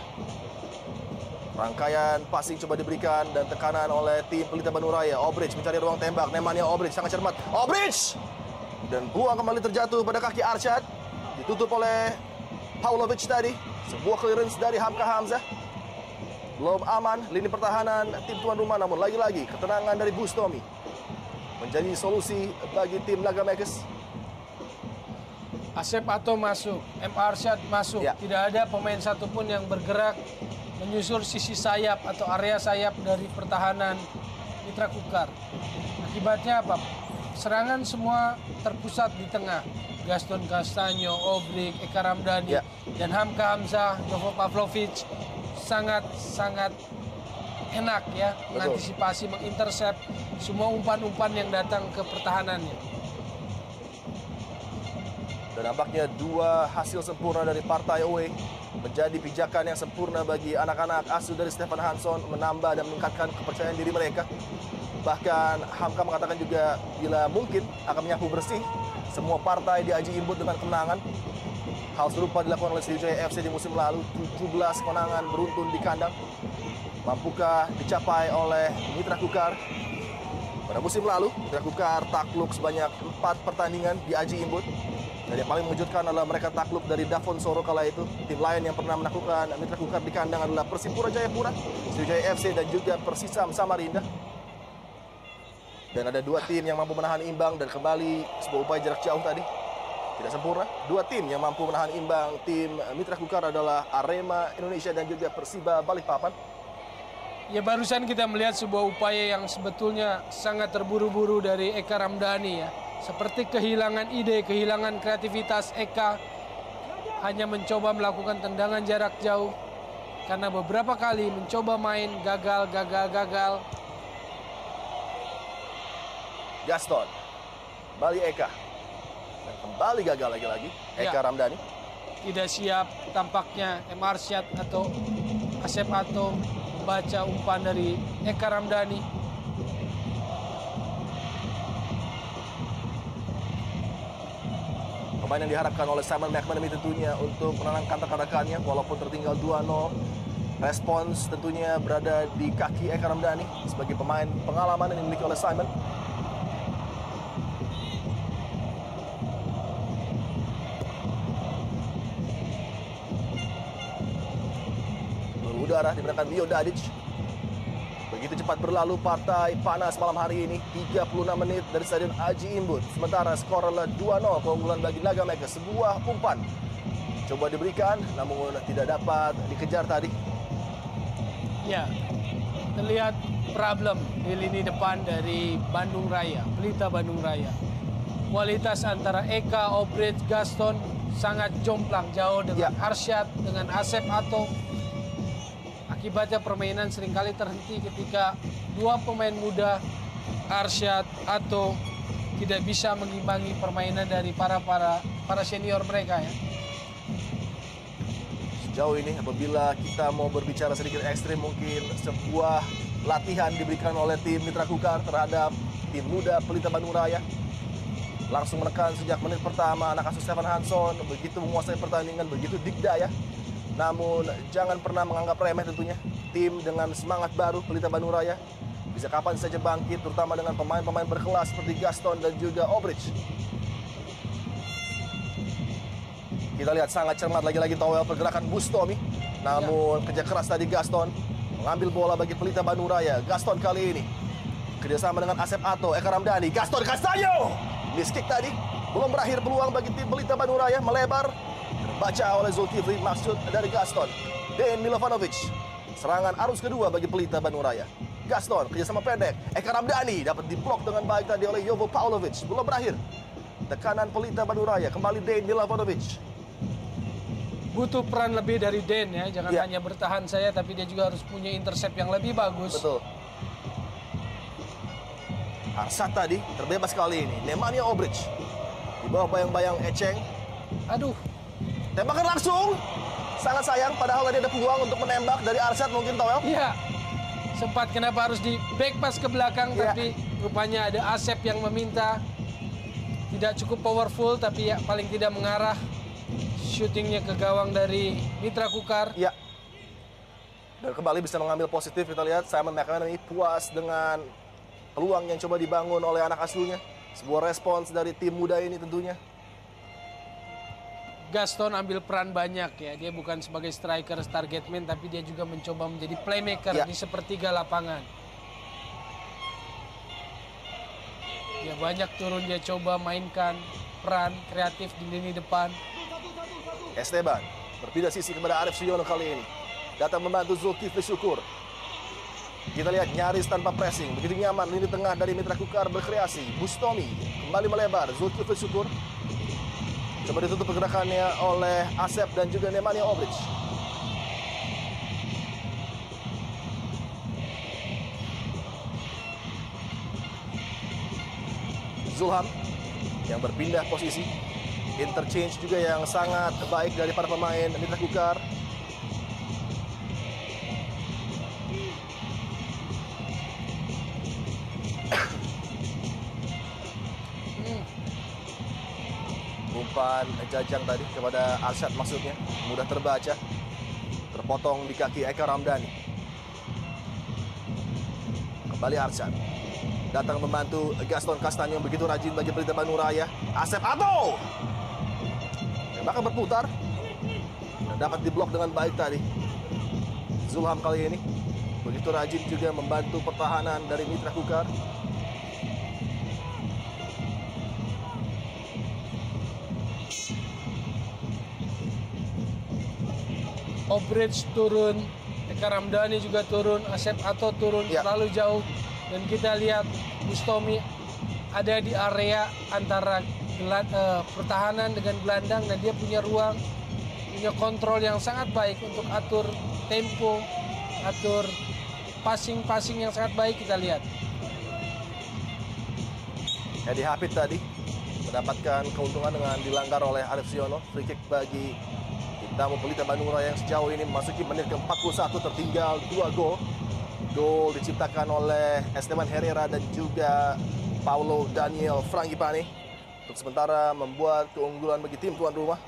Rangkaian passing coba diberikan dan tekanan oleh tim Pelita Bandung Raya. Obridge mencari ruang tembak. Nemanja Obridge sangat cermat. Obridge! Dan buang kembali terjatuh pada kaki Arsyad. Ditutup oleh Paulovic tadi. Sebuah clearance dari Hamka Hamzah. Belum aman lini pertahanan tim tuan rumah. Namun lagi-lagi ketenangan dari Bustomi menjadi solusi bagi tim Naga Mekes. Asep Ato masuk, M. Arsyad masuk. Tidak ada pemain satupun yang bergerak menyusur sisi sayap atau area sayap dari pertahanan Mitra Kukar. Akibatnya apa? Serangan semua terpusat di tengah. Gaston Castaño, Obrik, Eka Ramdhani, dan Hamka Hamzah, Jovo Pavlovic sangat enak ya mengantisipasi, mengintercept semua umpan-umpan yang datang ke pertahanannya. Dan nampaknya 2 hasil sempurna dari partai away menjadi pijakan yang sempurna bagi anak-anak asuh dari Stefan Hansson, menambah dan meningkatkan kepercayaan diri mereka. Bahkan Hamka mengatakan juga bila mungkin akan menyapu bersih semua partai di Aji Imbut dengan kemenangan. Hal serupa dilakukan oleh Sriwijaya FC di musim lalu, 17 kemenangan beruntun di kandang. Mampukah dicapai oleh Mitra Kukar? Pada musim lalu, Mitra Kukar takluk sebanyak 4 pertandingan di Aji Imbut. Dan yang paling mengejutkan adalah mereka takluk dari Davon Soro kala itu. Tim lain yang pernah menaklukkan Mitra Kukar di kandang adalah Persipura Jayapura, Sriwijaya FC, dan juga Persisam Samarinda. Dan ada 2 tim yang mampu menahan imbang dan kembali sebuah upaya jarak jauh tadi. Tidak sempurna. 2 tim yang mampu menahan imbang tim Mitra Kukar adalah Arema Indonesia dan juga Persiba Balikpapan. Ya, barusan kita melihat sebuah upaya yang sebetulnya sangat terburu-buru dari Eka Ramdhani ya. Seperti kehilangan ide, kehilangan kreativitas Eka. Hanya mencoba melakukan tendangan jarak jauh. Karena beberapa kali mencoba main gagal. Gaston, kembali Eka. Dan kembali gagal lagi-lagi Eka Ramdhani. Tidak siap tampaknya M. Arsyad atau Asep Ato membaca umpan dari Eka Ramdhani. Pemain yang diharapkan oleh Simon McManamy tentunya untuk menenangkan rekan-rekannya walaupun tertinggal 2-0. Respons tentunya berada di kaki Eka Ramdhani sebagai pemain pengalaman yang dimiliki oleh Simon. Udara diberikan Mio Dadic. Begitu cepat berlalu partai panas malam hari ini. 36 menit dari Stadion Aji Imbut. Sementara skor adalah 2-0 keunggulan bagi Naga Mega. Sebuah umpan coba diberikan namun tidak dapat dikejar tadi. Ya, terlihat problem di lini depan dari Bandung Raya, Pelita Bandung Raya. Kualitas antara Eka, Obrecht, Gaston sangat jomplang jauh dengan Arsyad, dengan Asep Ato. Akibatnya permainan seringkali terhenti ketika 2 pemain muda Arsyad atau tidak bisa mengimbangi permainan dari para senior mereka ya. Sejauh ini apabila kita mau berbicara sedikit ekstrim, mungkin sebuah latihan diberikan oleh tim Mitra Kukar terhadap tim muda Pelita Bandung Raya. Langsung menekan sejak menit pertama anak asuh Stefan Hansson, begitu menguasai pertandingan, begitu dikdaya. Namun jangan pernah menganggap remeh tentunya. Tim dengan semangat baru Pelita Bandung Raya bisa kapan saja bangkit, terutama dengan pemain-pemain berkelas seperti Gaston dan juga Obrecht. Kita lihat sangat cermat lagi-lagi Towel pergerakan Bustomi. Namun kerja keras tadi Gaston mengambil bola bagi Pelita Bandung Raya. Gaston kali ini kerjasama dengan Asep Ato, Eka Ramdhani, Gaston Castanyo. Miss kick tadi. Belum berakhir peluang bagi tim Pelita Bandung Raya, melebar. Baca oleh Zulkifli, maksud dari Gaston. Dejan Milovanovic. Serangan arus kedua bagi Pelita Bandung Raya. Gaston kerjasama pendek. Eka Ramdhani dapat diblok dengan baik tadi oleh Jovo Paulovic. Belum berakhir. Tekanan Pelita Bandung Raya. Kembali Dejan Milovanovic. Butuh peran lebih dari Den ya. Jangan hanya bertahan saya, tapi dia juga harus punya intercept yang lebih bagus. Betul. Arsat tadi terbebas kali ini. Nemanja Obrecht. Di bawah bayang-bayang Echeng. Aduh. Tembakan langsung. Sangat sayang, padahal tadi ada peluang untuk menembak dari Arsyad mungkin, Towel. Iya. Sempat kenapa harus di back pass ke belakang, tapi rupanya ada Asep yang meminta. Tidak cukup powerful, tapi ya paling tidak mengarah. Shootingnya ke gawang dari Mitra Kukar. Iya. Dan kembali bisa mengambil positif, kita lihat Simon McManamy puas dengan peluang yang coba dibangun oleh anak asuhnya. Sebuah respons dari tim muda ini tentunya. Gaston ambil peran banyak ya. Dia bukan sebagai striker, target man, tapi dia juga mencoba menjadi playmaker di sepertiga lapangan. Ya banyak turun dia coba mainkan peran kreatif di lini depan. Esteban berpindah sisi kepada Arif Suyono kali ini. Datang membantu Zulkifli Syukur. Kita lihat nyaris tanpa pressing. Begitu nyaman lini tengah dari Mitra Kukar berkreasi. Bustomi kembali melebar. Zulkifli Syukur. Coba ditutup pergerakannya oleh Asep dan juga Nemanja Obrecht. Zulham yang berpindah posisi. Interchange juga yang sangat baik dari para pemain Mitra Kukar. umpan Jajang tadi kepada Arsyad maksudnya. Mudah terbaca. Terpotong di kaki Eka Ramdhani. Kembali Arsyad. Datang membantu Gaston Castaño yang begitu rajin bagi Pelita Bandung Raya. Asep Ato. Bahkan berputar. Dan dapat diblok dengan baik tadi. Zulham kali ini begitu rajin juga membantu pertahanan dari Mitra Kukar. Obridge turun, Eka Ramdhani juga turun, Asep Ato turun terlalu jauh. Dan kita lihat Bustomi ada di area antara pertahanan dengan gelandang dan dia punya ruang, punya kontrol yang sangat baik untuk atur tempo, atur passing yang sangat baik kita lihat. Edi Hafid tadi mendapatkan keuntungan dengan dilanggar oleh Arif Siono. Free kick bagi tim tamu Pelita Bandung Raya yang sejauh ini memasuki menit ke-41, tertinggal 2 gol. Gol diciptakan oleh Esteban Herrera dan juga Paulo Daniel Frangipane untuk sementara membuat keunggulan bagi tim tuan rumah.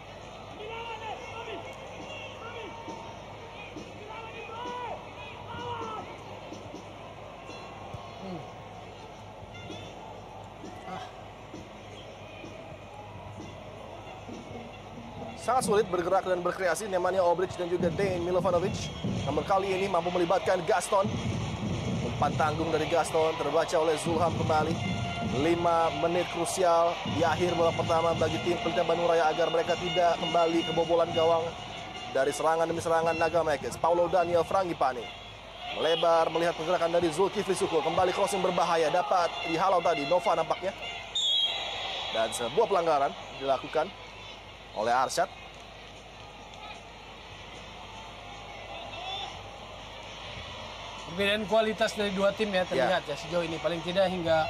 Sangat sulit bergerak dan berkreasi Nemanja Obric dan juga Dejan Milovanovic. Namun kali ini mampu melibatkan Gaston. Umpan tanggung dari Gaston terbaca oleh Zulham kembali. 5 menit krusial di akhir babak pertama bagi tim Pelita Bandung Raya agar mereka tidak kembali kebobolan gawang dari serangan demi serangan Nagamekers. Paulo Daniel Frangipane melebar melihat pergerakan dari Zulkifli Syukur. Kembali crossing berbahaya, dapat dihalau tadi Nova nampaknya. Dan sebuah pelanggaran dilakukan oleh Arsyad. Perbedaan kualitas dari dua tim ya terlihat ya sejauh ini. Paling tidak hingga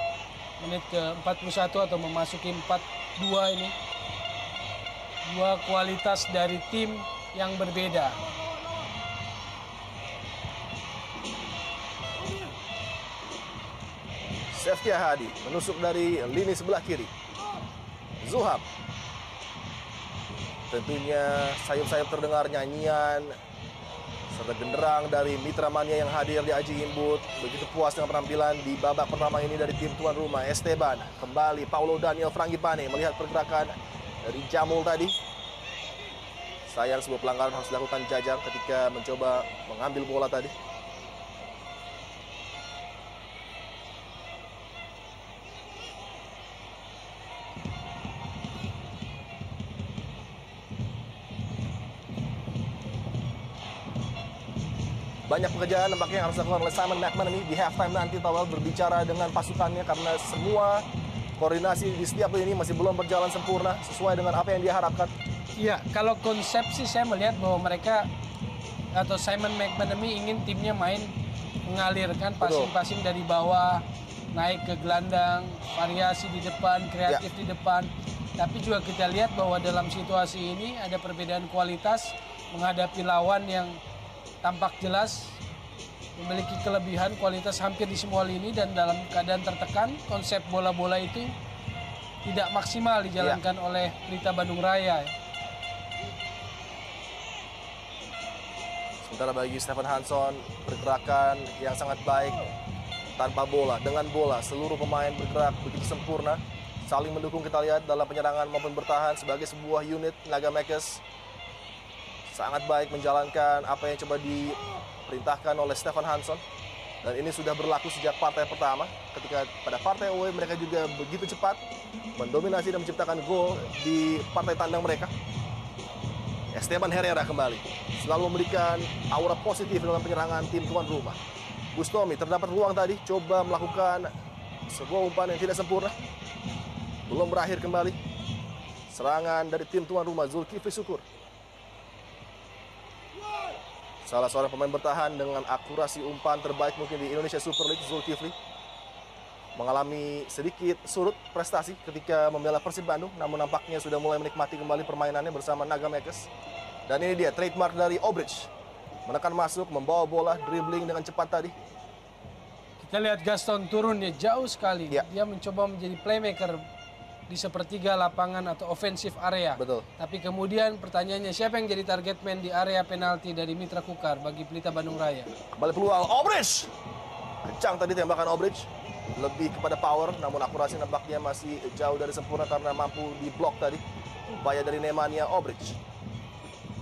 menit ke-41 atau memasuki 42 ini. Dua kualitas dari tim yang berbeda. Seftia Hadi menusuk dari lini sebelah kiri. Zulham. Tentunya sayup-sayup terdengar nyanyian serta genderang dari Mitra Mania yang hadir di Aji Imbut. Begitu puas dengan penampilan di babak pertama ini dari tim tuan rumah. Esteban kembali, Paulo Daniel Frangipane melihat pergerakan dari Jamul tadi. Sayang sebuah pelanggaran harus dilakukan Jajang ketika mencoba mengambil bola tadi. Banyak pekerjaan nampaknya yang harus dilakukan oleh Simon McManamy di halftime nanti Tawel berbicara dengan pasukannya karena semua koordinasi di setiap ini masih belum berjalan sempurna sesuai dengan apa yang dia harapkan. Iya, kalau konsepsi saya melihat bahwa mereka atau Simon McManamy ingin timnya main mengalirkan passing-passing dari bawah, naik ke gelandang, variasi di depan, kreatif di depan. Tapi juga kita lihat bahwa dalam situasi ini ada perbedaan kualitas menghadapi lawan yang tampak jelas memiliki kelebihan kualitas hampir di semua lini dan dalam keadaan tertekan konsep bola-bola itu tidak maksimal dijalankan oleh Pelita Bandung Raya. Sementara bagi Stefan Hansson pergerakan yang sangat baik tanpa bola, dengan bola seluruh pemain bergerak begitu sempurna, saling mendukung kita lihat dalam penyerangan maupun bertahan sebagai sebuah unit. Nagamekers sangat baik menjalankan apa yang coba diperintahkan oleh Stefan Hansson. Dan ini sudah berlaku sejak partai pertama. Ketika pada partai away mereka juga begitu cepat mendominasi dan menciptakan gol di partai tandang mereka. Esteban Herrera kembali selalu memberikan aura positif dalam penyerangan tim tuan rumah. Bustomi terdapat ruang tadi, coba melakukan sebuah umpan yang tidak sempurna. Belum berakhir kembali. Serangan dari tim tuan rumah Zulkifli Syukur. Salah seorang pemain bertahan dengan akurasi umpan terbaik mungkin di Indonesia Super League, Zulkifli. Mengalami sedikit surut prestasi ketika membela Persib Bandung, namun nampaknya sudah mulai menikmati kembali permainannya bersama Nagamekers. Dan ini dia trademark dari Obridge. Menekan masuk, membawa bola, dribbling dengan cepat tadi. Kita lihat Gaston turunnya jauh sekali. Dia mencoba menjadi playmaker di sepertiga lapangan atau offensive area. Betul. Tapi kemudian pertanyaannya, siapa yang jadi target man di area penalti dari Mitra Kukar bagi Pelita Bandung Raya? Kembali peluang Obridge. Kencang tadi tembakan Obridge. Lebih kepada power, namun akurasi nampaknya masih jauh dari sempurna karena mampu diblok tadi. Upaya dari Nemanja Obridge.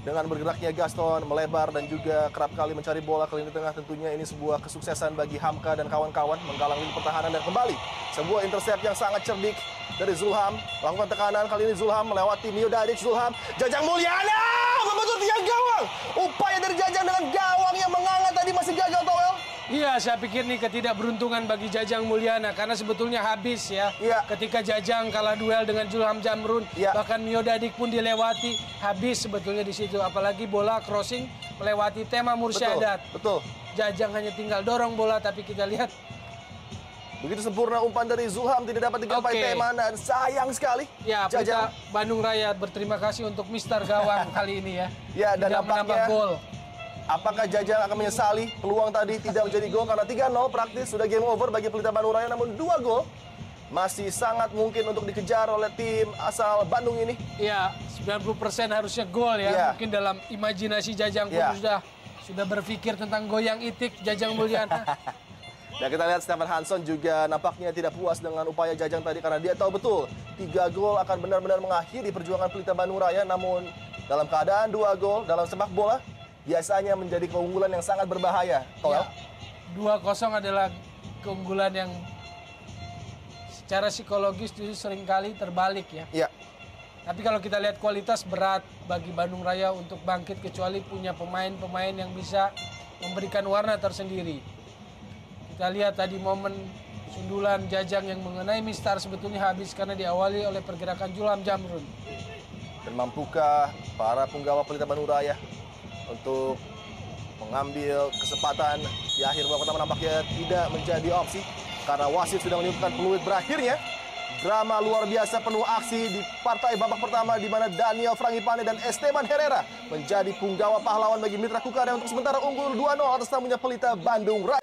Dengan bergeraknya Gaston melebar dan juga kerap kali mencari bola ke lini tengah, tentunya ini sebuah kesuksesan bagi Hamka dan kawan-kawan menggalang lini pertahanan. Dan kembali sebuah intercept yang sangat cerdik dari Zulham. Lakukan tekanan, kali ini Zulham melewati Miodadic. Zulham, Jajang Mulyana membentur tiang gawang. Upaya dari Jajang dengan gawang yang menganga tadi masih gagal, Toel. Iya, saya pikir nih ketidakberuntungan bagi Jajang Mulyana karena sebetulnya habis ya. Iya. Ketika Jajang kalah duel dengan Zulham Jamrun, Iya. bahkan Miodadic pun dilewati, habis sebetulnya di situ. Apalagi bola crossing melewati Tema Mursyadat. Betul. Jajang hanya tinggal dorong bola, tapi kita lihat Begitu sempurna umpan dari Zulham, tidak dapat digapai Tema, dan sayang sekali. ya, Jajang. Pelita Bandung Raya berterima kasih untuk Mister Gawang kali ini ya. Ya, dan tidak menambah nampaknya gol. apakah Jajang akan menyesali peluang tadi tidak menjadi gol karena 3-0 praktis sudah game over bagi Pelita Bandung Raya, namun 2 gol masih sangat mungkin untuk dikejar oleh tim asal Bandung ini. Ya, 90% harusnya gol ya. Iya. Mungkin dalam imajinasi Jajang pun Iya. sudah berpikir tentang goyang itik Jajang Mulyana. Dan kita lihat Stefan Hansson juga nampaknya tidak puas dengan upaya Jajang tadi karena dia tahu betul 3 gol akan benar-benar mengakhiri perjuangan Pelita Bandung Raya. Namun dalam keadaan 2 gol dalam sepak bola biasanya menjadi keunggulan yang sangat berbahaya. Toel. Ya, 2-0 adalah keunggulan yang secara psikologis justru seringkali terbalik ya. Iya. Tapi kalau kita lihat kualitas, berat bagi Bandung Raya untuk bangkit kecuali punya pemain-pemain yang bisa memberikan warna tersendiri. Kita lihat tadi momen sundulan Jajang yang mengenai Mistar sebetulnya habis karena diawali oleh pergerakan Zulham Jamrun. Dan mampukah para punggawa Pelita Bandung Raya untuk mengambil kesempatan di akhir babak pertama? Nampaknya tidak menjadi opsi karena wasit sudah meniupkan peluit berakhirnya. Drama luar biasa penuh aksi di partai babak pertama di mana Daniel Frangipane dan Esteban Herrera menjadi punggawa pahlawan bagi Mitra Kukar yang untuk sementara unggul 2-0 atas tamunya Pelita Bandung Raya.